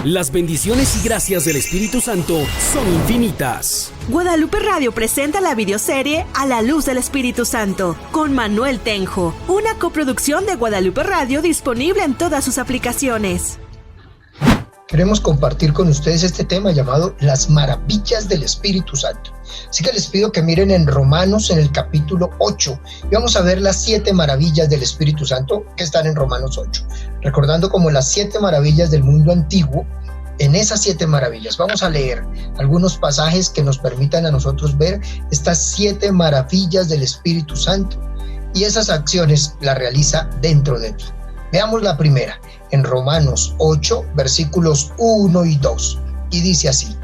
Las bendiciones y gracias del Espíritu Santo son infinitas. Guadalupe Radio presenta la videoserie A la Luz del Espíritu Santo con Manuel Tenjo, una coproducción de Guadalupe Radio disponible en todas sus aplicaciones. Queremos compartir con ustedes este tema llamado Las Maravillas del Espíritu Santo. Así que les pido que miren en Romanos en el capítulo 8 y vamos a ver las 7 maravillas del Espíritu Santo que están en Romanos 8. Recordando como las 7 maravillas del mundo antiguo, en esas 7 maravillas vamos a leer algunos pasajes que nos permitan a nosotros ver estas 7 maravillas del Espíritu Santo y esas acciones las realiza dentro de ti. Veamos la primera. En Romanos 8, versículos 1 y 2, y dice así: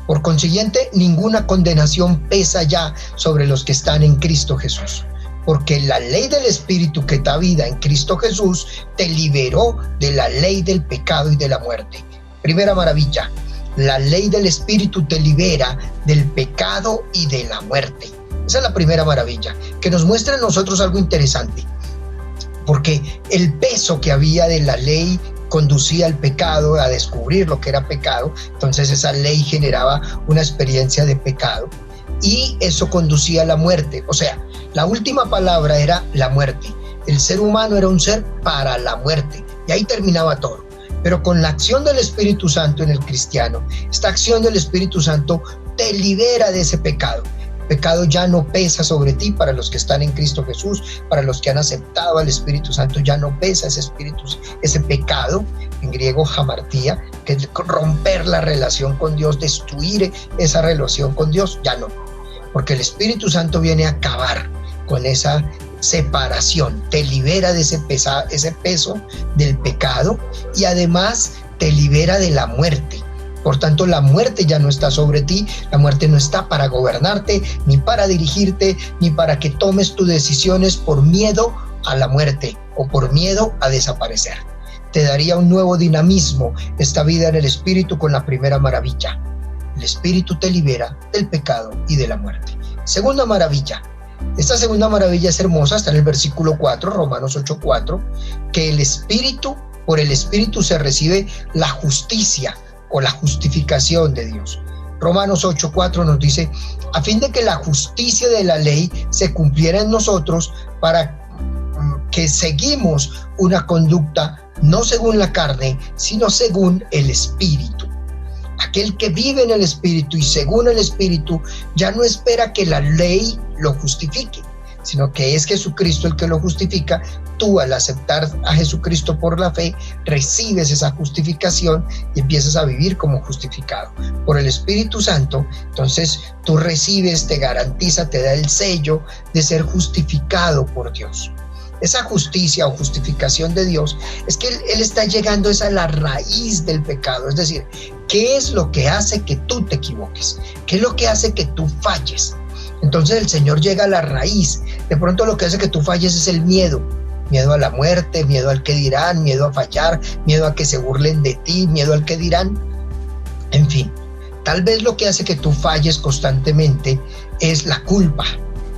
por consiguiente, ninguna condenación pesa ya sobre los que están en Cristo Jesús, porque la ley del Espíritu que da vida en Cristo Jesús te liberó de la ley del pecado y de la muerte. Primera maravilla, la ley del Espíritu te libera del pecado y de la muerte. Esa es la primera maravilla, que nos muestra a nosotros algo interesante. Porque el peso que había de la ley conducía al pecado, a descubrir lo que era pecado. Entonces esa ley generaba una experiencia de pecado y eso conducía a la muerte. O sea, la última palabra era la muerte. El ser humano era un ser para la muerte y ahí terminaba todo. Pero con la acción del Espíritu Santo en el cristiano, esta acción del Espíritu Santo te libera de ese pecado. El pecado ya no pesa sobre ti para los que están en Cristo Jesús, para los que han aceptado al Espíritu Santo, ya no pesa ese pecado, en griego hamartía, que es romper la relación con Dios, destruir esa relación con Dios, ya no, porque el Espíritu Santo viene a acabar con esa separación, te libera de ese peso del pecado y además te libera de la muerte. Por tanto, la muerte ya no está sobre ti, la muerte no está para gobernarte, ni para dirigirte, ni para que tomes tus decisiones por miedo a la muerte o por miedo a desaparecer. Te daría un nuevo dinamismo esta vida en el Espíritu con la primera maravilla. El Espíritu te libera del pecado y de la muerte. Segunda maravilla. Esta segunda maravilla es hermosa, está en el versículo 4, Romanos 8:4, que el Espíritu, por el Espíritu se recibe la justicia o la justificación de Dios. Romanos 8:4 nos dice: a fin de que la justicia de la ley se cumpliera en nosotros, para que seguimos una conducta no según la carne, sino según el Espíritu. Aquel que vive en el Espíritu y según el Espíritu ya no espera que la ley lo justifique, sino que es Jesucristo el que lo justifica. Tú, al aceptar a Jesucristo por la fe, recibes esa justificación y empiezas a vivir como justificado por el Espíritu Santo. Entonces tú recibes, te garantiza, te da el sello de ser justificado por Dios. Esa justicia o justificación de Dios es que Él está llegando a la raíz del pecado. Es decir, ¿qué es lo que hace que tú te equivoques? ¿Qué es lo que hace que tú falles? Entonces el Señor llega a la raíz. De pronto lo que hace que tú falles es el miedo. Miedo a la muerte, miedo al que dirán, miedo a fallar, miedo a que se burlen de ti, miedo al que dirán. En fin, tal vez lo que hace que tú falles constantemente es la culpa.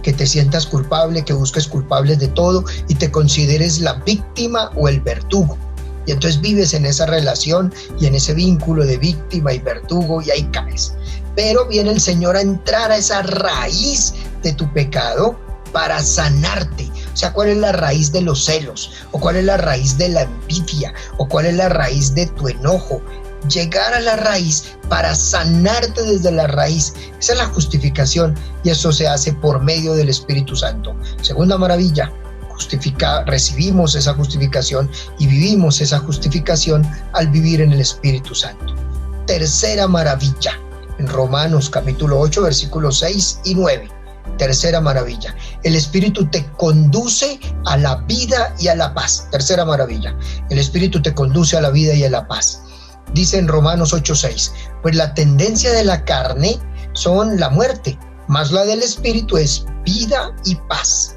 Que te sientas culpable, que busques culpables de todo y te consideres la víctima o el verdugo. Y entonces vives en esa relación y en ese vínculo de víctima y verdugo y ahí caes. Pero viene el Señor a entrar a esa raíz de tu pecado para sanarte. O sea, ¿cuál es la raíz de los celos? ¿O cuál es la raíz de la envidia? ¿O cuál es la raíz de tu enojo? Llegar a la raíz para sanarte desde la raíz. Esa es la justificación y eso se hace por medio del Espíritu Santo. Segunda maravilla, recibimos esa justificación y vivimos esa justificación al vivir en el Espíritu Santo. Tercera maravilla, en Romanos capítulo 8, versículos 6 y 9. Tercera maravilla, el Espíritu te conduce a la vida y a la paz. Tercera maravilla, el Espíritu te conduce a la vida y a la paz. Dice en Romanos 8:6, pues la tendencia de la carne son la muerte, mas la del Espíritu es vida y paz.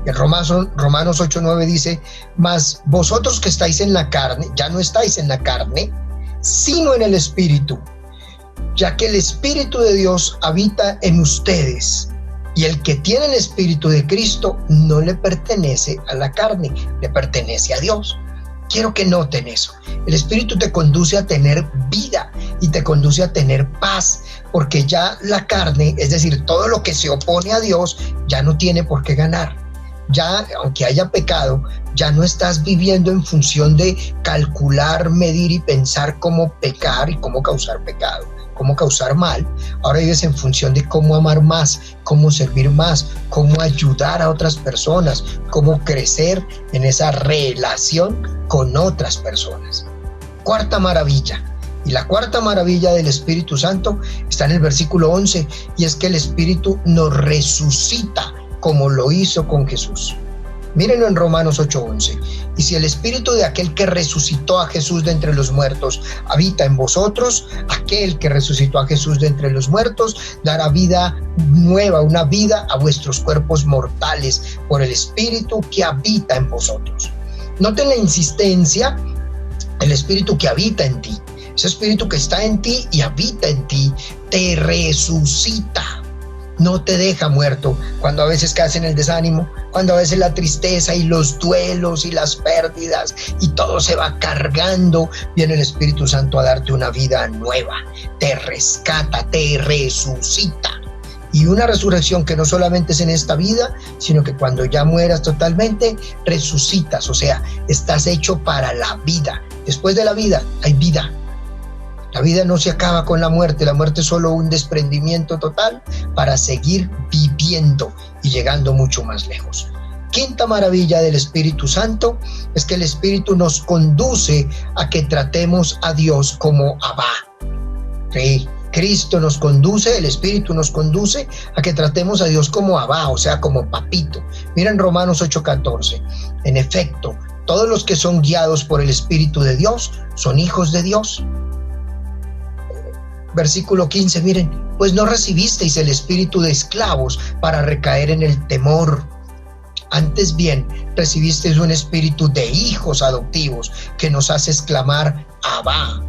En Romanos 8:9 dice, mas vosotros que estáis en la carne, ya no estáis en la carne, sino en el Espíritu, ya que el Espíritu de Dios habita en ustedes. Y el que tiene el Espíritu de Cristo no le pertenece a la carne, le pertenece a Dios. Quiero que noten eso. El Espíritu te conduce a tener vida y te conduce a tener paz, porque ya la carne, es decir, todo lo que se opone a Dios, ya no tiene por qué ganar. Ya, aunque haya pecado, ya no estás viviendo en función de calcular, medir y pensar cómo pecar y cómo causar pecado, cómo causar mal. Ahora vives en función de cómo amar más, cómo servir más, cómo ayudar a otras personas, cómo crecer en esa relación con otras personas. Cuarta maravilla. Y la cuarta maravilla del Espíritu Santo está en el versículo 11, y es que el Espíritu nos resucita como lo hizo con Jesús. Mírenlo en Romanos 8:11. Y si el Espíritu de aquel que resucitó a Jesús de entre los muertos habita en vosotros, aquel que resucitó a Jesús de entre los muertos dará vida nueva, una vida a vuestros cuerpos mortales por el Espíritu que habita en vosotros. Noten la insistencia, el Espíritu que habita en ti. Ese Espíritu que está en ti y habita en ti te resucita. No te deja muerto cuando a veces caes en el desánimo, cuando a veces la tristeza y los duelos y las pérdidas y todo se va cargando. Viene el Espíritu Santo a darte una vida nueva, te rescata, te resucita. Y una resurrección que no solamente es en esta vida, sino que cuando ya mueras totalmente, resucitas, o sea, estás hecho para la vida. Después de la vida hay vida. La vida no se acaba con la muerte es solo un desprendimiento total para seguir viviendo y llegando mucho más lejos. Quinta maravilla del Espíritu Santo es que el Espíritu nos conduce a que tratemos a Dios como Abba. Sí, Cristo nos conduce, el Espíritu nos conduce a que tratemos a Dios como Abba, o sea, como papito. Miren Romanos 8:14. En efecto, todos los que son guiados por el Espíritu de Dios son hijos de Dios. Versículo 15, miren, pues no recibisteis el espíritu de esclavos para recaer en el temor. Antes bien, recibisteis un espíritu de hijos adoptivos que nos hace exclamar, Abba,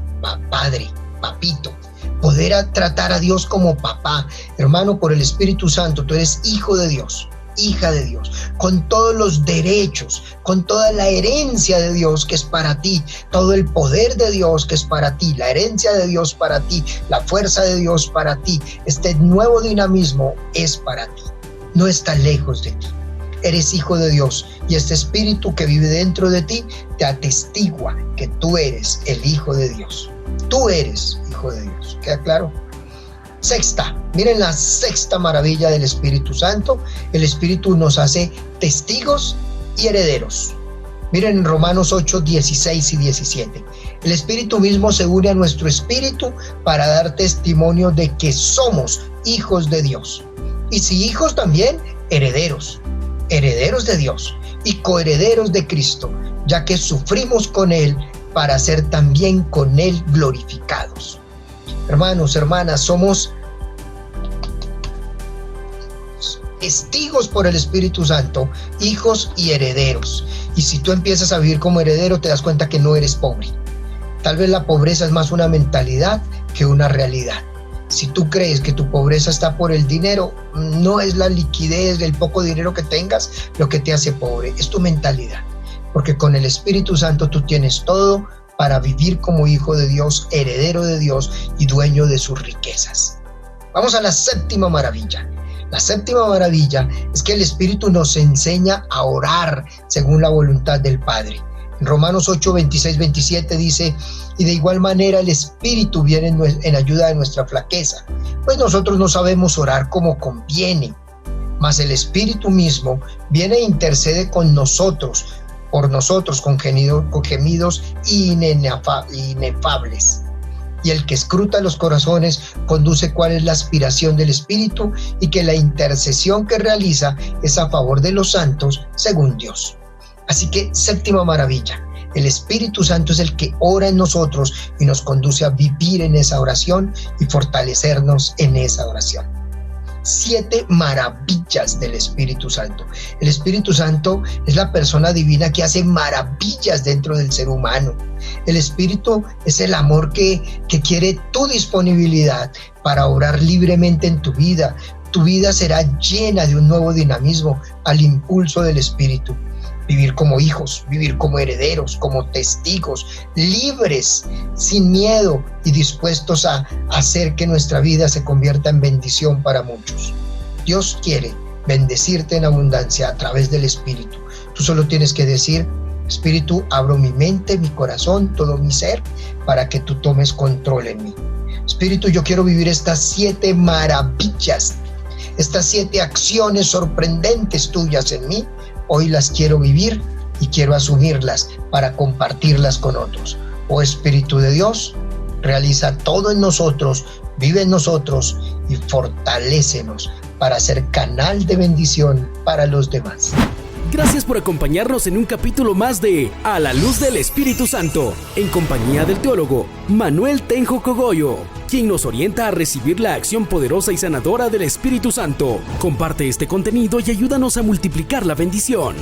Padre, Papito. Poder tratar a Dios como papá. Hermano, por el Espíritu Santo, tú eres hijo de Dios, hija de Dios, con todos los derechos, con toda la herencia de Dios que es para ti, todo el poder de Dios que es para ti, la herencia de Dios para ti, la fuerza de Dios para ti. Este nuevo dinamismo es para ti, no está lejos de ti. Eres hijo de Dios y este Espíritu que vive dentro de ti te atestigua que tú eres el hijo de Dios. Tú eres hijo de Dios. ¿Queda claro? Sexta, miren la sexta maravilla del Espíritu Santo. El Espíritu nos hace testigos y herederos. Miren en Romanos 8:16 y 17. El Espíritu mismo se une a nuestro espíritu para dar testimonio de que somos hijos de Dios. Y si hijos también, herederos, herederos de Dios y coherederos de Cristo, ya que sufrimos con Él para ser también con Él glorificados. Hermanos, hermanas, somos testigos por el Espíritu Santo, hijos y herederos. Y si tú empiezas a vivir como heredero, te das cuenta que no eres pobre. Tal vez la pobreza es más una mentalidad que una realidad. Si tú crees que tu pobreza está por el dinero, no es la liquidez del poco dinero que tengas lo que te hace pobre, es tu mentalidad. Porque con el Espíritu Santo tú tienes todo para vivir como hijo de Dios, heredero de Dios y dueño de sus riquezas. Vamos a la séptima maravilla. La séptima maravilla es que el Espíritu nos enseña a orar según la voluntad del Padre. En Romanos 8:26-27 dice, y de igual manera el Espíritu viene en ayuda de nuestra flaqueza, pues nosotros no sabemos orar como conviene, mas el Espíritu mismo viene e intercede con nosotros, por nosotros con gemidos inefables. Y el que escruta los corazones conduce cuál es la aspiración del Espíritu y que la intercesión que realiza es a favor de los santos según Dios. Así que séptima maravilla, el Espíritu Santo es el que ora en nosotros y nos conduce a vivir en esa oración y fortalecernos en esa oración. 7 maravillas del Espíritu Santo. El Espíritu Santo es la persona divina que hace maravillas dentro del ser humano. El Espíritu es el amor que quiere tu disponibilidad para orar libremente en tu vida. Tu vida será llena de un nuevo dinamismo al impulso del Espíritu. vivir como hijos, vivir como herederos, como testigos, libres, sin miedo y dispuestos a hacer que nuestra vida se convierta en bendición para muchos. Dios quiere bendecirte en abundancia a través del Espíritu. Tú solo tienes que decir: Espíritu, abro mi mente, mi corazón, todo mi ser, para que tú tomes control en mí. Espíritu, yo quiero vivir estas 7 maravillas, estas 7 acciones sorprendentes tuyas en mí. Hoy las quiero vivir y quiero asumirlas para compartirlas con otros. Oh Espíritu de Dios, realiza todo en nosotros, vive en nosotros y fortalécenos para ser canal de bendición para los demás. Gracias por acompañarnos en un capítulo más de A la Luz del Espíritu Santo, en compañía del teólogo Manuel Tenjo Cogollo, quien nos orienta a recibir la acción poderosa y sanadora del Espíritu Santo. Comparte este contenido y ayúdanos a multiplicar la bendición.